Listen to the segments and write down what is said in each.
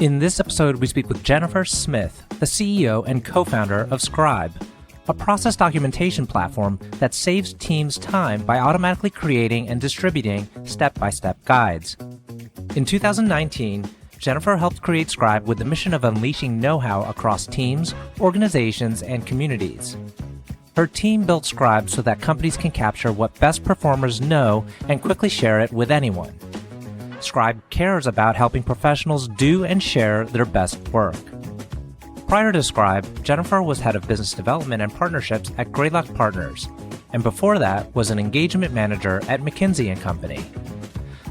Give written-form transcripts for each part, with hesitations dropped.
In this episode, we speak with Jennifer Smith, the CEO and co-founder of Scribe, a process documentation platform that saves teams time by automatically creating and distributing step-by-step guides. In 2019, Jennifer helped create Scribe with the mission of unleashing know-how across teams, organizations, and communities. Her team built Scribe so that companies can capture what best performers know and quickly share it with anyone. Scribe cares about helping professionals do and share their best work. Prior to Scribe, Jennifer was head of business development and partnerships at Greylock Partners, and before that was an engagement manager at McKinsey Company.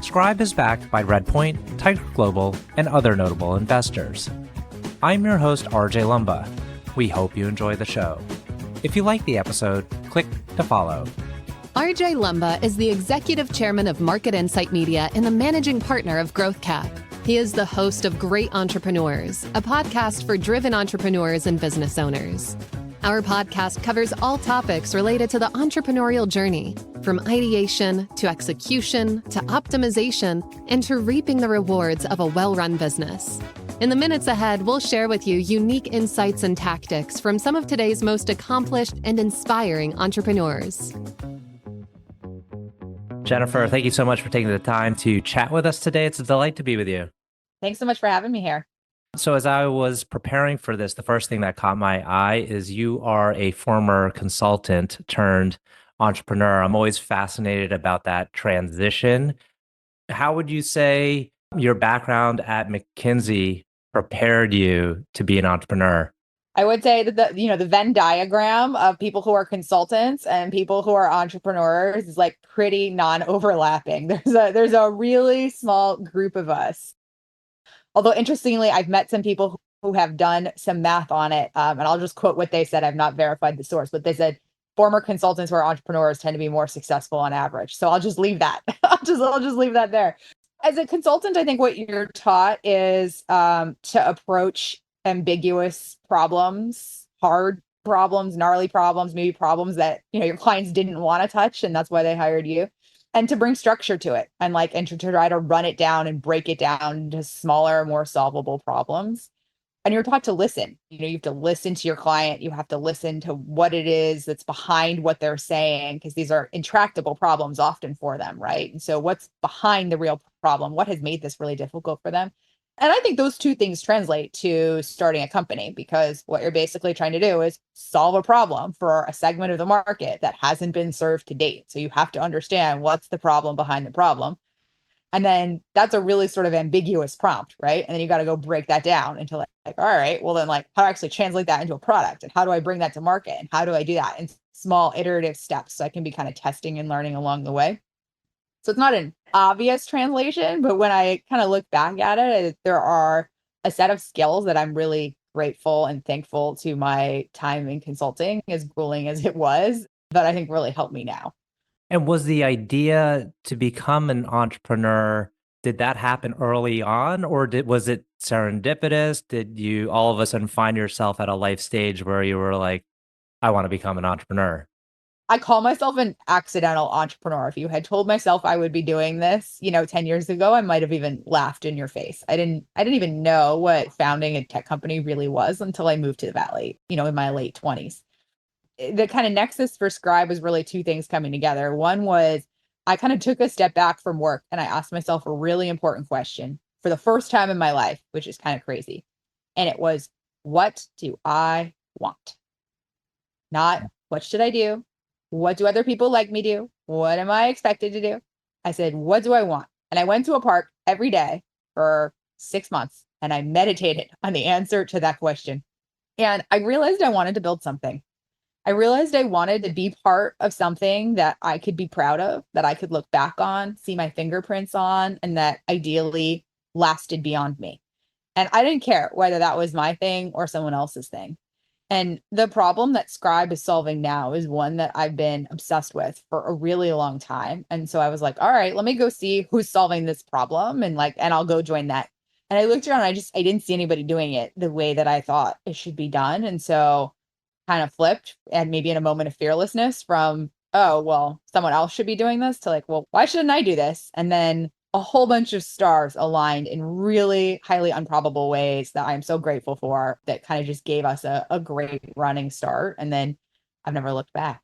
Scribe is backed by Redpoint, Tiger Global, and other notable investors. I'm your host, RJ Lumba. We hope you enjoy the show. If you like the episode, click to follow. RJ Lumba is the executive chairman of Market Insight Media and the managing partner of GrowthCap. He is the host of Great Entrepreneurs, a podcast for driven entrepreneurs and business owners. Our podcast covers all topics related to the entrepreneurial journey, from ideation to execution to optimization and to reaping the rewards of a well-run business. In the minutes ahead, we'll share with you unique insights and tactics from some of today's most accomplished and inspiring entrepreneurs. Jennifer, thank you so much for taking the time to chat with us today. It's a delight to be with you. Thanks so much for having me here. So as I was preparing for this, the first thing that caught my eye is you are a former consultant turned entrepreneur. I'm always fascinated about that transition. How would you say your background at McKinsey prepared you to be an entrepreneur? I would say that the Venn diagram of people who are consultants and people who are entrepreneurs is like pretty non-overlapping. There's a really small group of us. Although interestingly, I've met some people who have done some math on it, and I'll just quote what they said. I've not verified the source, but they said former consultants who are entrepreneurs tend to be more successful on average. So I'll just leave that. I'll just leave that there. As a consultant, I think what you're taught is to approach ambiguous problems, hard problems, gnarly problems, maybe problems that your clients didn't want to touch, and that's why they hired you, and to bring structure to it and to try to run it down and break it down into smaller, more solvable problems. And you're taught to listen. You have to listen to your client. You have to listen to what it is that's behind what they're saying, because these are intractable problems often for them, right? And so what's behind the real problem? What has made this really difficult for them? And I think those two things translate to starting a company, because what you're basically trying to do is solve a problem for a segment of the market that hasn't been served to date. So you have to understand what's the problem behind the problem. And then that's a really sort of ambiguous prompt, right? And then you got to go break that down into like, all right, well then how do I actually translate that into a product? And how do I bring that to market? And how do I do that in small iterative steps so I can be kind of testing and learning along the way? So it's not an obvious translation, but when I kind of look back at it, there are a set of skills that I'm really grateful and thankful to my time in consulting, as grueling as it was, that I think really helped me now. And was the idea to become an entrepreneur, did that happen early on, or was it serendipitous? Did you all of a sudden find yourself at a life stage where you were like, I want to become an entrepreneur? I call myself an accidental entrepreneur. If you had told myself I would be doing this, 10 years ago, I might have even laughed in your face. I didn't even know what founding a tech company really was until I moved to the Valley, in my late 20s. The kind of nexus for Scribe was really two things coming together. One was I kind of took a step back from work and I asked myself a really important question for the first time in my life, which is kind of crazy. And it was, what do I want? Not what should I do? What do other people like me do? What am I expected to do? I said, what do I want? And I went to a park every day for 6 months and I meditated on the answer to that question. And I realized I wanted to build something. I realized I wanted to be part of something that I could be proud of, that I could look back on, see my fingerprints on, and that ideally lasted beyond me. And I didn't care whether that was my thing or someone else's thing. And the problem that Scribe is solving now is one that I've been obsessed with for a really long time. And so I was like, all right, let me go see who's solving this problem and I'll go join that. And I looked around and I didn't see anybody doing it the way that I thought it should be done. And so kind of flipped, and maybe in a moment of fearlessness from, oh, well, someone else should be doing this, to like, well, why shouldn't I do this? And then a whole bunch of stars aligned in really highly improbable ways that I'm so grateful for, that kind of just gave us a great running start. And then I've never looked back.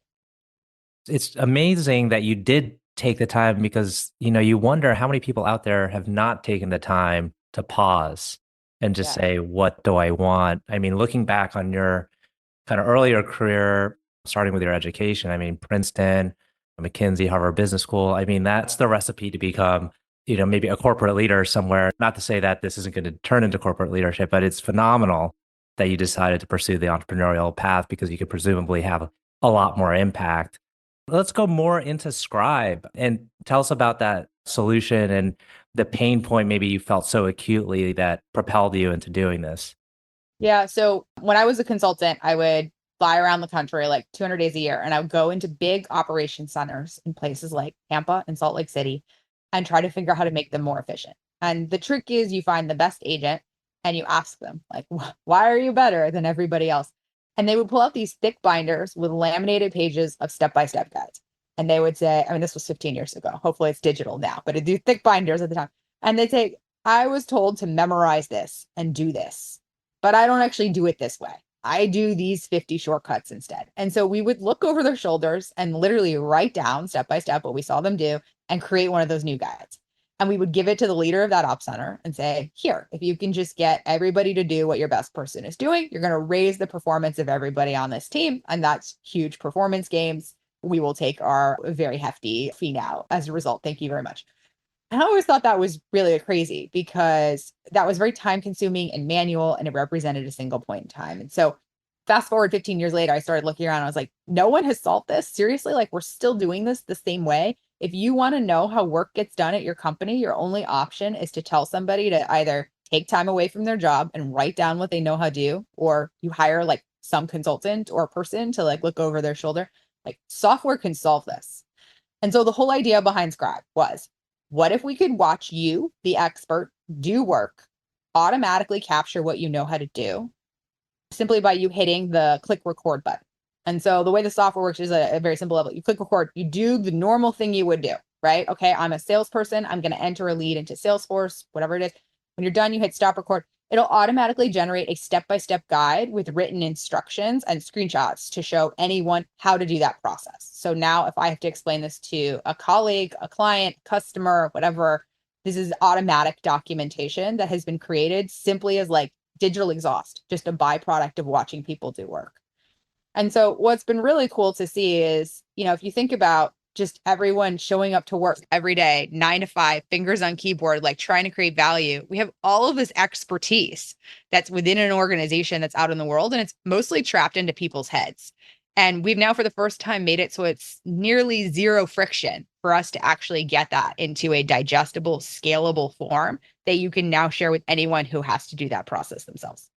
It's amazing that you did take the time because, you wonder how many people out there have not taken the time to pause and just Yeah. say, what do I want? I mean, looking back on your kind of earlier career, starting with your education, I mean, Princeton, McKinsey, Harvard Business School, I mean, that's the recipe to become, maybe a corporate leader somewhere. Not to say that this isn't going to turn into corporate leadership, but it's phenomenal that you decided to pursue the entrepreneurial path because you could presumably have a lot more impact. Let's go more into Scribe and tell us about that solution and the pain point maybe you felt so acutely that propelled you into doing this. Yeah. So when I was a consultant, I would fly around the country like 200 days a year, and I would go into big operation centers in places like Tampa and Salt Lake City and try to figure out how to make them more efficient. And the trick is you find the best agent and you ask them, like, why are you better than everybody else? And they would pull out these thick binders with laminated pages of step-by-step guides. And they would say, I mean, this was 15 years ago. Hopefully it's digital now, but it'd do thick binders at the time. And they'd say, I was told to memorize this and do this, but I don't actually do it this way. I do these 50 shortcuts instead. And so we would look over their shoulders and literally write down step by step what we saw them do and create one of those new guides. And we would give it to the leader of that op center and say, here, if you can just get everybody to do what your best person is doing, you're going to raise the performance of everybody on this team. And that's huge performance gains. We will take our very hefty fee now as a result. Thank you very much. And I always thought that was really crazy because that was very time consuming and manual, and it represented a single point in time. And so fast forward 15 years later, I started looking around and I was like, no one has solved this. Seriously, like we're still doing this the same way. If you want to know how work gets done at your company, your only option is to tell somebody to either take time away from their job and write down what they know how to do, or you hire like some consultant or person to like look over their shoulder. Like software can solve this. And so the whole idea behind Scribe was, what if we could watch you, the expert, do work, automatically capture what you know how to do, simply by you hitting the click record button? And so the way the software works is a very simple level. You click record, you do the normal thing you would do, right? Okay, I'm a salesperson. I'm going to enter a lead into Salesforce, whatever it is. When you're done, you hit stop record. It'll automatically generate a step-by-step guide with written instructions and screenshots to show anyone how to do that process. So now if I have to explain this to a colleague, a client, customer, whatever, this is automatic documentation that has been created simply as like digital exhaust, just a byproduct of watching people do work. And so what's been really cool to see is, if you think about just everyone showing up to work every day, 9 to 5, fingers on keyboard, like trying to create value. We have all of this expertise that's within an organization that's out in the world, and it's mostly trapped into people's heads. And we've now, for the first time, made it so it's nearly zero friction for us to actually get that into a digestible, scalable form that you can now share with anyone who has to do that process themselves.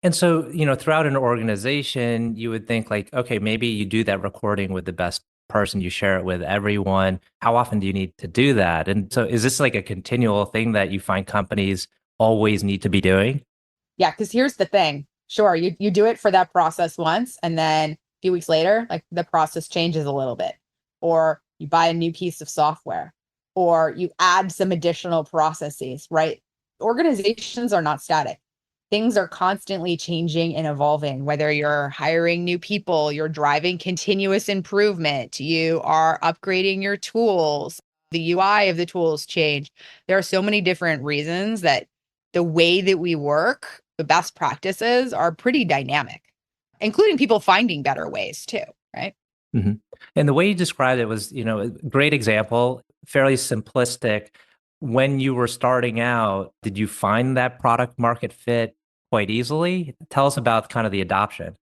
And so, throughout an organization, you would think like, okay, maybe you do that recording with the best person, you share it with everyone. How often do you need to do that? And so is this like a continual thing that you find companies always need to be doing? Yeah, because here's the thing. Sure, you do it for that process once, and then a few weeks later, like the process changes a little bit, or you buy a new piece of software, or you add some additional processes, right? Organizations are not static. Things are constantly changing and evolving, whether you're hiring new people, you're driving continuous improvement, you are upgrading your tools, the UI of the tools change. There are so many different reasons that the way that we work, the best practices are pretty dynamic, including people finding better ways too, right? Mm-hmm. And the way you described it was, a great example, fairly simplistic. When you were starting out, did you find that product market fit quite easily? Tell us about kind of the adoption.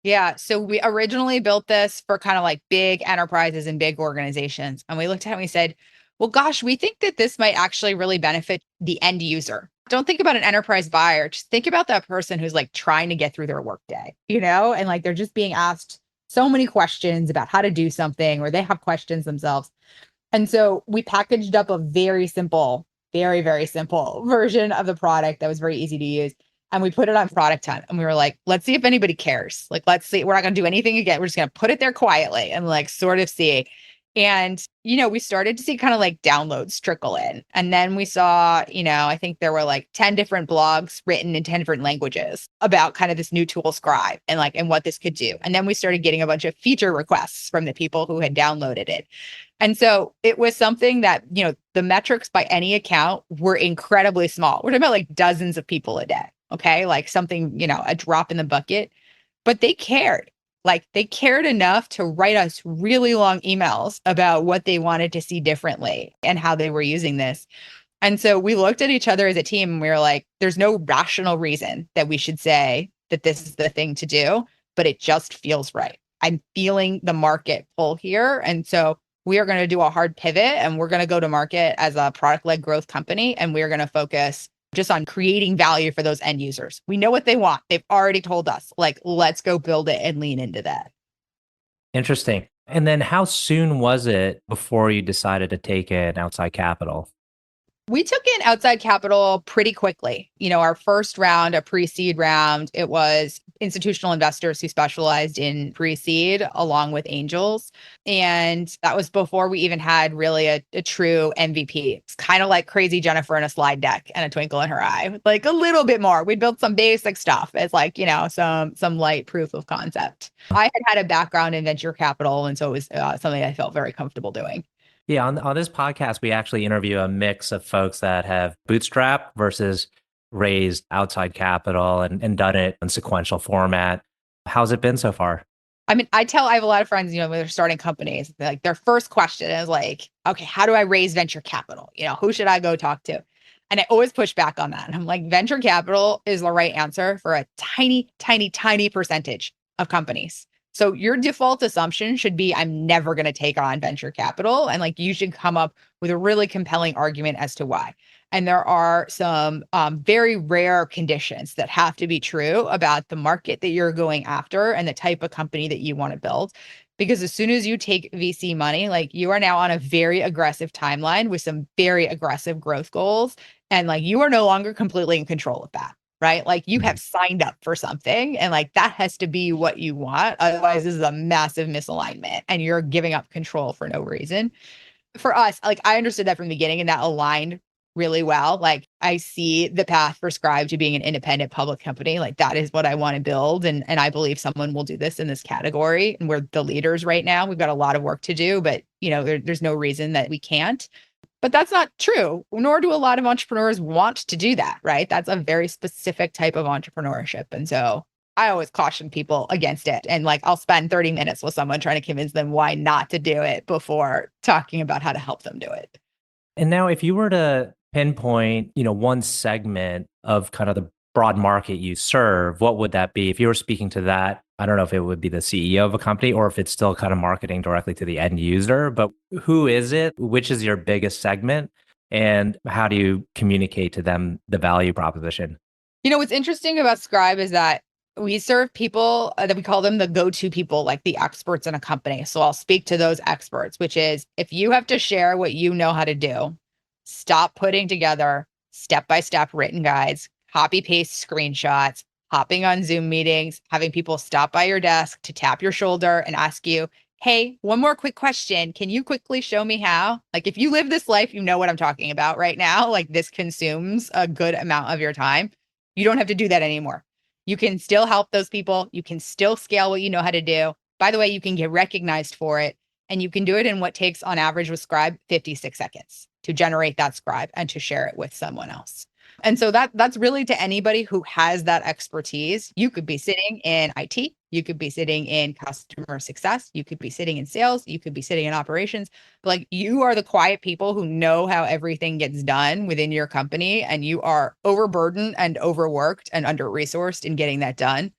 Yeah. So we originally built this for kind of like big enterprises and big organizations. And we looked at it and we said, well, gosh, we think that this might actually really benefit the end user. Don't think about an enterprise buyer. Just think about that person who's like trying to get through their workday, and like they're just being asked so many questions about how to do something, or they have questions themselves. And so we packaged up a very simple, very, very simple version of the product that was very easy to use. And we put it on Product Hunt, and we were like, let's see if anybody cares. Like, let's see, we're not going to do anything again. We're just going to put it there quietly and like sort of see. And, we started to see kind of like downloads trickle in. And then we saw, I think there were like 10 different blogs written in 10 different languages about kind of this new tool Scribe and what this could do. And then we started getting a bunch of feature requests from the people who had downloaded it. And so it was something that, the metrics by any account were incredibly small. We're talking about like dozens of people a day. Okay. Like something, a drop in the bucket, but they cared. Like they cared enough to write us really long emails about what they wanted to see differently and how they were using this. And so we looked at each other as a team and we were like, there's no rational reason that we should say that this is the thing to do, but it just feels right. I'm feeling the market pull here. And so we are going to do a hard pivot and we're going to go to market as a product-led growth company. And we're going to focus just on creating value for those end users. We know what they want. They've already told us, like, let's go build it and lean into that. Interesting. And then how soon was it before you decided to take in outside capital? We took in outside capital pretty quickly. Our first round, a pre-seed round, it was institutional investors who specialized in pre-seed along with angels. And that was before we even had really a true MVP. It's kind of like crazy Jennifer in a slide deck and a twinkle in her eye, like a little bit more. We built some basic stuff. It's like, some light proof of concept. I had a background in venture capital. And so it was something I felt very comfortable doing. Yeah, on this podcast, we actually interview a mix of folks that have bootstrapped versus raised outside capital and done it in sequential format. How's it been so far? I mean, I have a lot of friends, when they're starting companies, like their first question is like, okay, how do I raise venture capital? Who should I go talk to? And I always push back on that. And I'm like, venture capital is the right answer for a tiny, tiny, tiny percentage of companies. So your default assumption should be, I'm never going to take on venture capital. And like, you should come up with a really compelling argument as to why. And there are some very rare conditions that have to be true about the market that you're going after and the type of company that you want to build. Because as soon as you take VC money, like you are now on a very aggressive timeline with some very aggressive growth goals. And like, you are no longer completely in control of that. Right? Like you have signed up for something and like that has to be what you want. Otherwise, this is a massive misalignment and you're giving up control for no reason. For us, like I understood that from the beginning and that aligned really well. Like I see the path for Scribe to being an independent public company. Like that is what I want to build. And I believe someone will do this in this category. And we're the leaders right now. We've got a lot of work to do, but there's no reason that we can't. But that's not true, nor do a lot of entrepreneurs want to do that, right? That's a very specific type of entrepreneurship. And so I always caution people against it. And like, I'll spend 30 minutes with someone trying to convince them why not to do it before talking about how to help them do it. And now if you were to pinpoint, one segment of kind of the broad market you serve, what would that be? If you were speaking to that, I don't know if it would be the CEO of a company or if it's still kind of marketing directly to the end user, but who is it? Which is your biggest segment? And how do you communicate to them the value proposition? What's interesting about Scribe is that we serve people that we call them the go-to people, like the experts in a company. So I'll speak to those experts, which is if you have to share what you know how to do, stop putting together step-by-step written guides, copy paste screenshots, hopping on Zoom meetings, having people stop by your desk to tap your shoulder and ask you, hey, one more quick question. Can you quickly show me how? Like if you live this life, you know what I'm talking about right now. Like this consumes a good amount of your time. You don't have to do that anymore. You can still help those people. You can still scale what you know how to do. By the way, you can get recognized for it. And you can do it in what takes on average with Scribe 56 seconds to generate that Scribe and to share it with someone else. And so that's really to anybody who has that expertise. You could be sitting in IT, you could be sitting in customer success, you could be sitting in sales, you could be sitting in operations. But like you are the quiet people who know how everything gets done within your company, and you are overburdened and overworked and under-resourced in getting that done.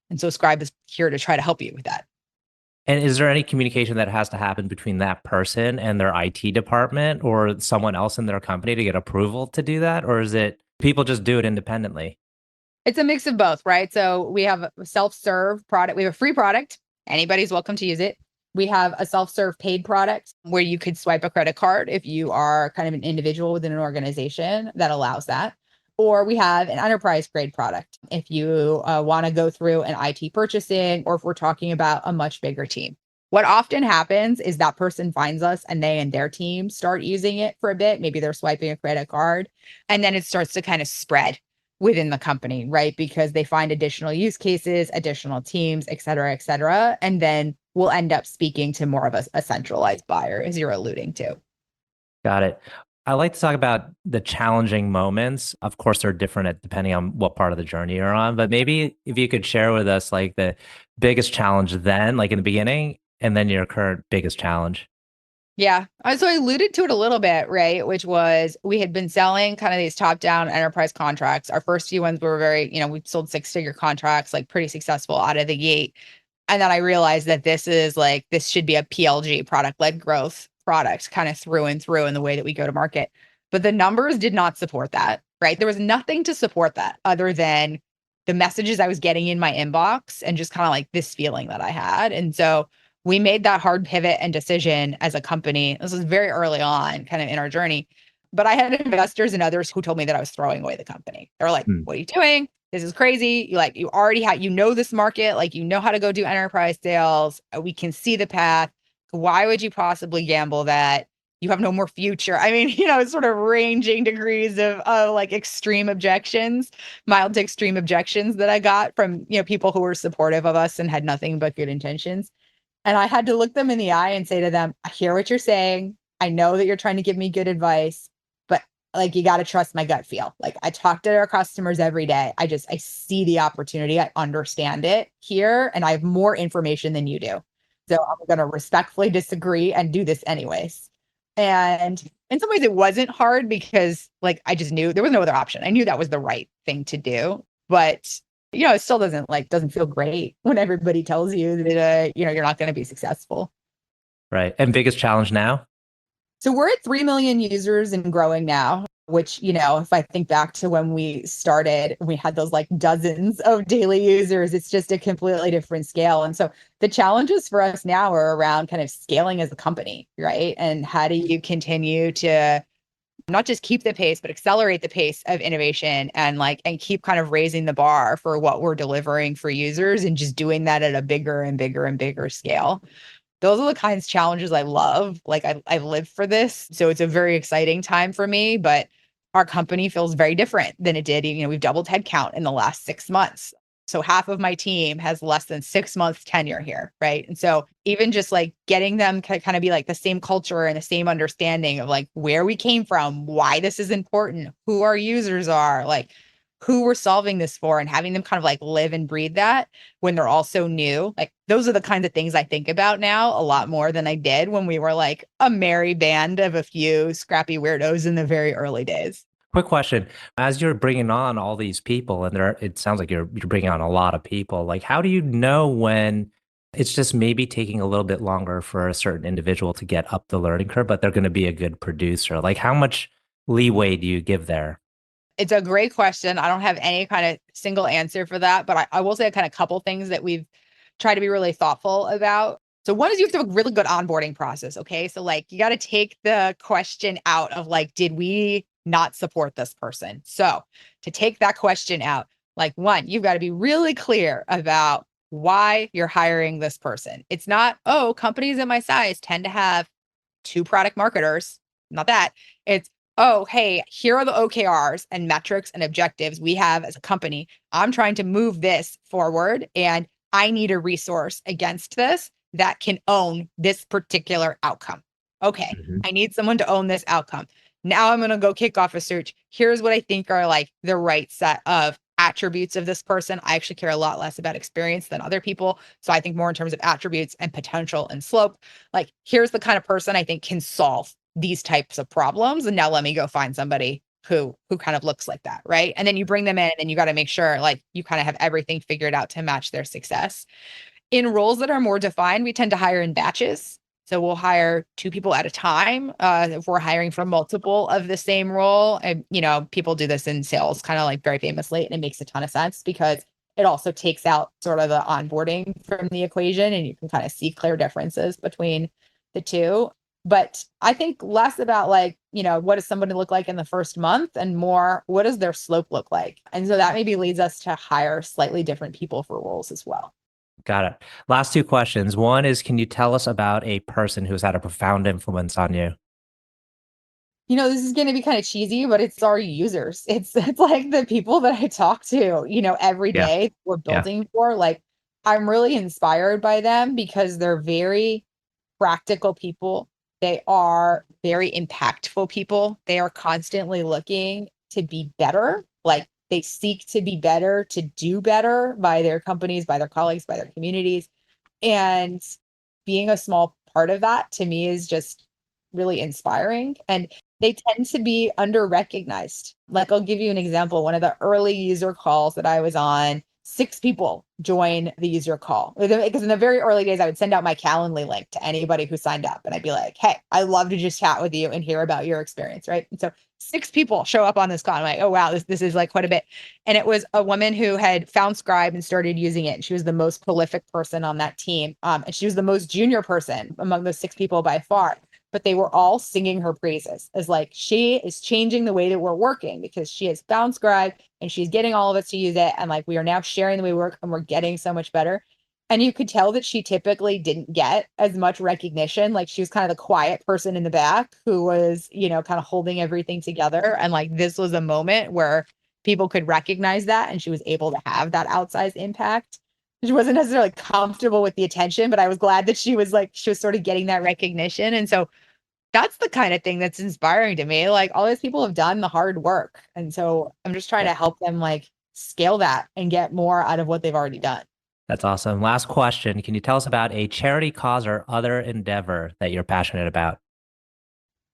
And so Scribe is here to try to help you with that. And is there any communication that has to happen between that person and their IT department or someone else in their company to get approval to do that? Or is it people just do it independently? It's a mix of both, right? So we have a self-serve product. We have a free product. Anybody's welcome to use it. We have a self-serve paid product where you could swipe a credit card if you are kind of an individual within an organization that allows that. Or we have an enterprise grade product if you want to go through an IT purchasing or if we're talking about a much bigger team. What often happens is that person finds us and they and their team start using it for a bit. Maybe they're swiping a credit card, and then it starts to kind of spread within the company, right? Because they find additional use cases, additional teams, et cetera, et cetera. And then we'll end up speaking to more of a centralized buyer, as you're alluding to. Got it. I like to talk about the challenging moments. Of course, they're different depending on what part of the journey you're on, but maybe if you could share with us like the biggest challenge then, like in the beginning, and then your current biggest challenge. Yeah. So I alluded to it a little bit, right? Which was we had been selling kind of these top-down enterprise contracts. Our first few ones were very, we sold six-figure contracts, like pretty successful out of the gate. And then I realized that this should be a PLG, product-led growth product, kind of through and through in the way that we go to market. But the numbers did not support that, right? There was nothing to support that other than the messages I was getting in my inbox and just kind of like this feeling that I had. And so we made that hard pivot and decision as a company. This was very early on, kind of in our journey. But I had investors and others who told me that I was throwing away the company. They were like, "What are you doing? This is crazy. You already have, this market, like, how to go do enterprise sales. We can see the path. Why would you possibly gamble that? You have no more future." I mean, it's sort of ranging degrees of like extreme objections, mild to extreme objections that I got from, people who were supportive of us and had nothing but good intentions. And I had to look them in the eye and say to them, "I hear what you're saying. I know that you're trying to give me good advice, but like, you got to trust my gut feel. Like, I talk to our customers every day. I see the opportunity. I understand it here, and I have more information than you do. So I'm going to respectfully disagree and do this anyways." And in some ways it wasn't hard because like, I just knew there was no other option. I knew that was the right thing to do, but it still doesn't feel great when everybody tells you that, you're not going to be successful. Right. And biggest challenge now? So we're at 3 million users and growing now, which, if I think back to when we started, we had those like dozens of daily users. It's just a completely different scale. And so the challenges for us now are around kind of scaling as a company, right? And how do you continue to not just keep the pace, but accelerate the pace of innovation and keep kind of raising the bar for what we're delivering for users and just doing that at a bigger and bigger and bigger scale. Those are the kinds of challenges I love. Like, I live for this. So it's a very exciting time for me, but our company feels very different than it did. We've doubled headcount in the last 6 months. So half of my team has less than 6 months tenure here, right? And so even just like getting them to kind of be like the same culture and the same understanding of like where we came from, why this is important, who our users are, like who we're solving this for, and having them kind of like live and breathe that when they're all so new. Like, those are the kinds of things I think about now a lot more than I did when we were like a merry band of a few scrappy weirdos in the very early days. Quick question. As you're bringing on all these people, and it sounds like you're bringing on a lot of people, like how do you know when it's just maybe taking a little bit longer for a certain individual to get up the learning curve, but they're going to be a good producer? Like how much leeway do you give there? It's a great question. I don't have any kind of single answer for that, but I will say a kind of couple things that we've tried to be really thoughtful about. So one is you have to have a really good onboarding process. Okay. So like, you got to take the question out of like, did we not support this person? So to take that question out, like, one, you've got to be really clear about why you're hiring this person. It's not, oh, companies at my size tend to have 2 product marketers. Not that. It's, oh, hey, here are the OKRs and metrics and objectives we have as a company. I'm trying to move this forward, and I need a resource against this that can own this particular outcome. Okay, I need someone to own this outcome. Now I'm going to go kick off a search. Here's what I think are like the right set of attributes of this person. I actually care a lot less about experience than other people. So I think more in terms of attributes and potential and slope. Like, here's the kind of person I think can solve these types of problems. And now let me go find somebody who kind of looks like that, right? And then you bring them in and you got to make sure like you kind of have everything figured out to match their success. In roles that are more defined, we tend to hire in batches. So we'll hire 2 people at a time if we're hiring for multiple of the same role. And, people do this in sales kind of like very famously, and it makes a ton of sense because it also takes out sort of the onboarding from the equation, and you can kind of see clear differences between the two. But I think less about like, what does somebody look like in the first month, and more, what does their slope look like? And so that maybe leads us to hire slightly different people for roles as well. Got it. Last two questions. One is, can you tell us about a person who's had a profound influence on you? This is going to be kind of cheesy, but it's our users. It's like the people that I talk to, every Yeah. day we're Yeah. building for. Like, I'm really inspired by them because they're very practical people. They are very impactful people. They are constantly looking to be better. Like, they seek to be better, to do better by their companies, by their colleagues, by their communities. And being a small part of that to me is just really inspiring. And they tend to be under recognized. Like, I'll give you an example. One of the early user calls that I was on, 6 people join the user call. Because in the very early days, I would send out my Calendly link to anybody who signed up. And I'd be like, hey, I'd love to just chat with you and hear about your experience. Right. And so 6 people show up on this call. I'm like, oh, wow, this is like quite a bit. And it was a woman who had found Scribe and started using it. And she was the most prolific person on that team. And she was the most junior person among those 6 people by far. But they were all singing her praises as like, she is changing the way that we're working because she has found Scribe and she's getting all of us to use it. And like, we are now sharing the way we work and we're getting so much better. And you could tell that she typically didn't get as much recognition. Like, she was kind of the quiet person in the back who was, kind of holding everything together. And like, this was a moment where people could recognize that. And she was able to have that outsized impact. She wasn't necessarily comfortable with the attention, but I was glad that she was sort of getting that recognition. And so that's the kind of thing that's inspiring to me. Like, all these people have done the hard work. And so I'm just trying to help them like scale that and get more out of what they've already done. That's awesome. Last question. Can you tell us about a charity cause or other endeavor that you're passionate about?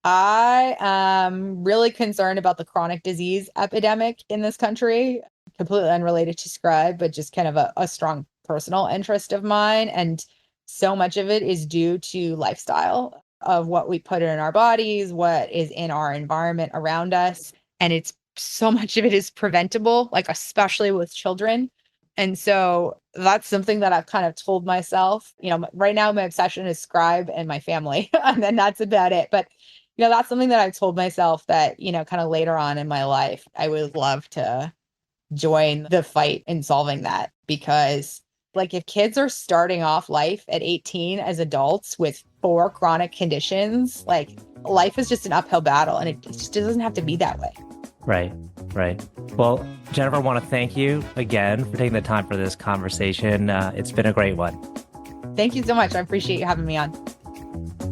I am really concerned about the chronic disease epidemic in this country, completely unrelated to Scribe, but just kind of a strong personal interest of mine. And so much of it is due to lifestyle of what we put in our bodies, what is in our environment around us. And it's so much of it is preventable, like especially with children. And so that's something that I've kind of told myself, right now my obsession is Scribe and my family, and then that's about it. But, that's something that I've told myself that, kind of later on in my life, I would love to join the fight in solving that. Because like, if kids are starting off life at 18 as adults with 4 chronic conditions, like, life is just an uphill battle, and it just doesn't have to be that way. Right, right. Well, Jennifer, I want to thank you again for taking the time for this conversation. It's been a great one. Thank you so much. I appreciate you having me on.